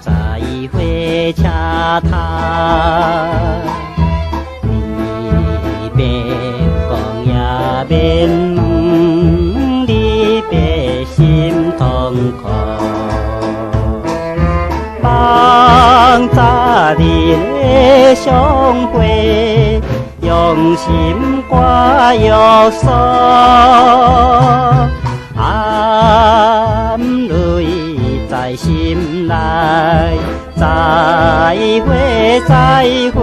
再会恰他，离别讲也免问，离别心痛苦。望早日的相会，用心挂约束。含泪在心内，再会再会。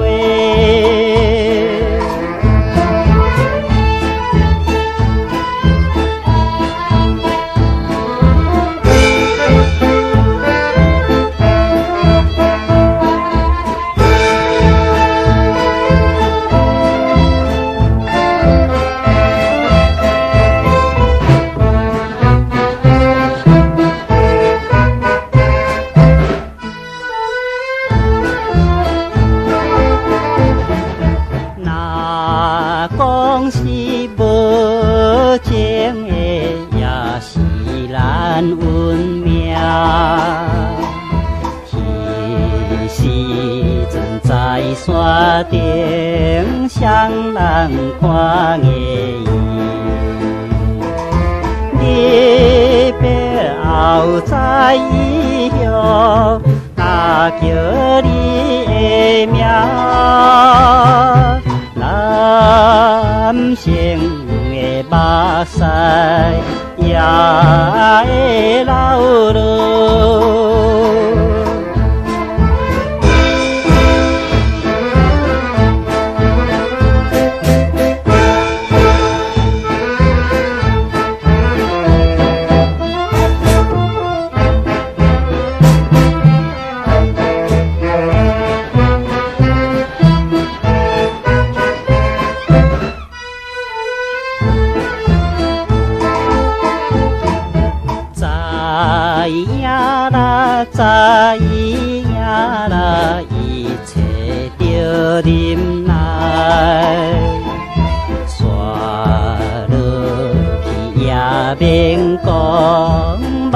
讲是无情的，也是咱运命。彼时阵在山顶，双人看的伊。离别后再以后，若叫你的名。男性的目屎也会流落。知影啦，知影啦，一切着忍耐，刷落去也免讲，望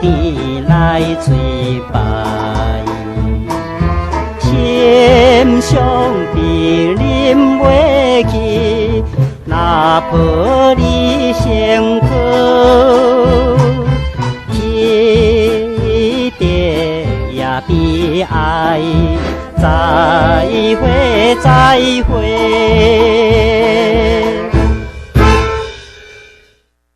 天来催拜，心伤悲忍袂去，若抱你身躯。悲哀，再会，再会。